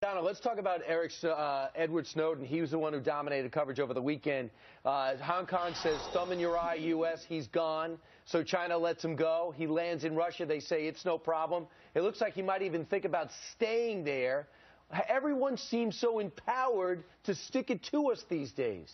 Donald, let's talk about Edward Snowden. He was the one who dominated coverage over the weekend. Hong Kong says, thumb in your eye, U.S., he's gone. So China lets him go. He lands in Russia. They say it's no problem. It looks like he might even think about staying there. Everyone seems so empowered to stick it to us these days.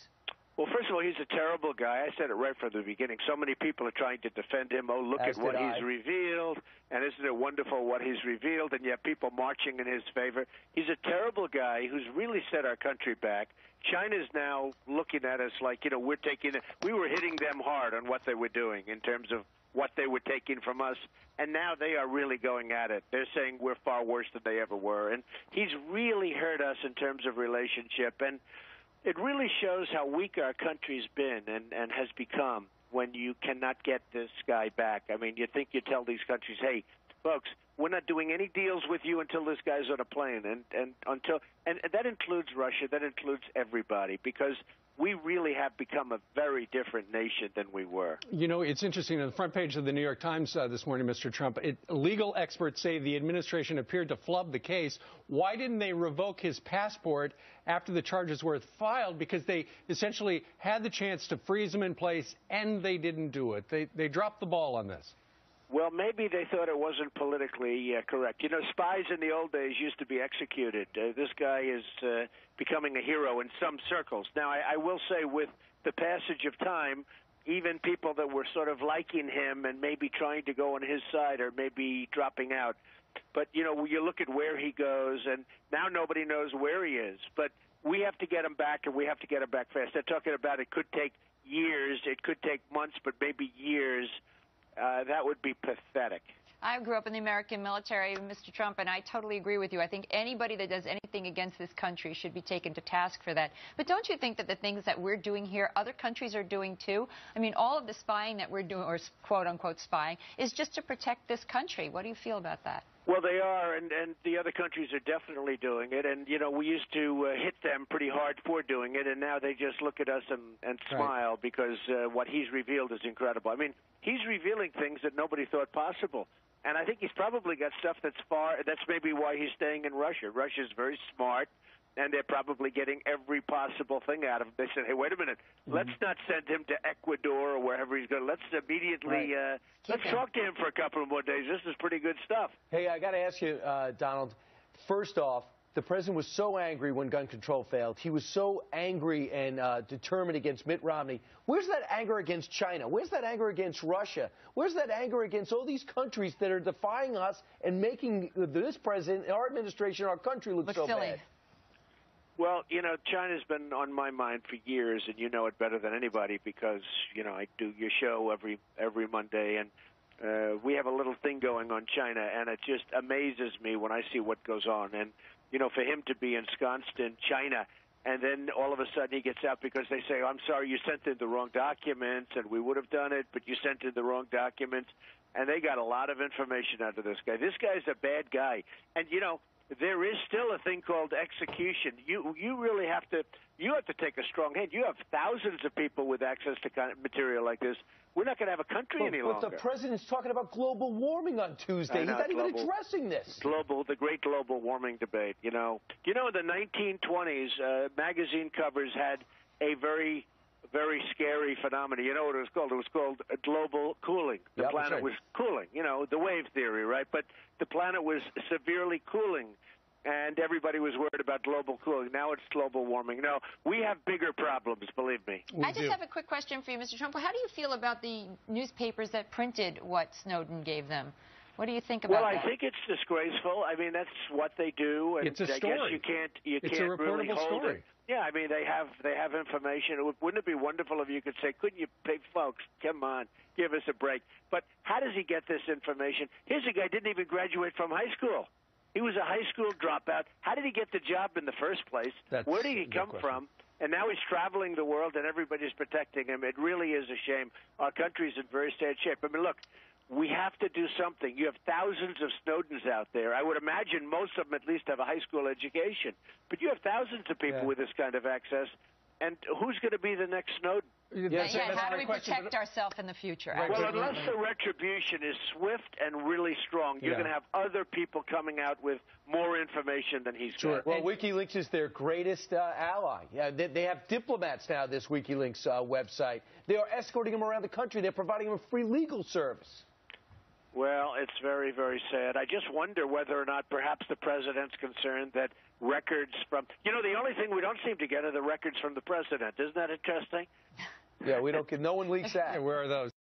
Well, first of all, he's a terrible guy. I said it right from the beginning. So many people are trying to defend him. Oh, look at what he's revealed. And isn't it wonderful what he's revealed? And yet people marching in his favor. He's a terrible guy who's really set our country back. China's now looking at us like, you know, we were hitting them hard on what they were doing in terms of what they were taking from us. And now they are really going at it. They're saying we're far worse than they ever were. And he's really hurt us in terms of relationship. And it really shows how weak our country's been and has become when you cannot get this guy back. I mean, you think you tell these countries, hey, folks, we're not doing any deals with you until this guy's on a plane. And that includes Russia. That includes everybody, because we really have become a very different nation than we were. You know, it's interesting. On the front page of the New York Times this morning, Mr. Trump, legal experts say the administration appeared to flub the case. Why didn't they revoke his passport after the charges were filed? Because they essentially had the chance to freeze him in place, and they didn't do it. They dropped the ball on this. Well, maybe they thought it wasn't politically correct. You know, spies in the old days used to be executed. This guy is becoming a hero in some circles. Now, I will say with the passage of time, even people that were sort of liking him and maybe trying to go on his side are maybe dropping out. But, you know, you look at where he goes, and now nobody knows where he is. But we have to get him back, and we have to get him back fast. They're talking about it could take years, it could take months, but maybe years. That would be pathetic. I grew up in the American military, Mr. Trump, and I totally agree with you. I think anybody that does anything against this country should be taken to task for that. But don't you think that the things that we're doing here, other countries are doing too? I mean, all of the spying that we're doing, or quote-unquote spying, is just to protect this country. What do you feel about that? Well, they are, and the other countries are definitely doing it. And, you know, we used to hit them pretty hard for doing it, and now they just look at us and smile because what he's revealed is incredible. I mean, he's revealing things that nobody thought possible. And I think he's probably got stuff that's maybe why he's staying in Russia. Russia's very smart, and they're probably getting every possible thing out of him. They said, hey, wait a minute, let's not send him to Ecuador or wherever he's going. Let's immediately, let's talk to him for a couple of more days. This is pretty good stuff. Hey, I got to ask you, Donald, first off, the president was so angry when gun control failed. He was so angry and determined against Mitt Romney. Where's that anger against China? Where's that anger against Russia? Where's that anger against all these countries that are defying us and making this president, our administration, our country look so silly. bad? Well, you know, China's been on my mind for years, and you know it better than anybody because, you know, I do your show every Monday, and we have a little thing going on China, and it just amazes me when I see what goes on. And you know, for him to be ensconced in China, and then all of a sudden he gets out because they say, I'm sorry, you sent in the wrong documents, and we would have done it, but you sent in the wrong documents. And they got a lot of information out of this guy. This guy's a bad guy. And, you know, there is still a thing called execution. You really have to take a strong hand. You have thousands of people with access to kind of material like this. We're not going to have a country any longer. But the president's talking about global warming on Tuesday. He's not even addressing this. The great global warming debate, you know. In the 1920s, magazine covers had a very, very scary phenomenon. You know what it was called? It was called global cooling. The planet was cooling, you know, the wave theory, right? But the planet was severely cooling. And everybody was worried about global cooling. Now it's global warming. No, we have bigger problems, believe me. I just have a quick question for you, Mr. Trump. How do you feel about the newspapers that printed what Snowden gave them? What do you think about that? Well, I think it's disgraceful. I mean, that's what they do. And it's a story. I guess you can't really hold it. Yeah, I mean, they have information. Wouldn't it be wonderful if you could say, couldn't you, big folks, come on, give us a break? But how does he get this information? Here's a guy who didn't even graduate from high school. He was a high school dropout. How did he get the job in the first place? Where did he come from? And now he's traveling the world, and everybody's protecting him. It really is a shame. Our country's in very sad shape. I mean, look, we have to do something. You have thousands of Snowdens out there. I would imagine most of them at least have a high school education. But you have thousands of people with this kind of access. And who's going to be the next Snowden? How do we protect ourselves in the future? Right. Well, unless the retribution is swift and really strong, you're going to have other people coming out with more information than he's got. Well, WikiLeaks is their greatest ally. Yeah, they have diplomats now, this WikiLeaks website. They are escorting them around the country. They're providing them a free legal service. Well, it's very, very sad. I just wonder whether or not perhaps the president's concerned that records from, the only thing we don't seem to get are the records from the president. Isn't that interesting? Yeah, we don't get, no one leaks that. Where are those?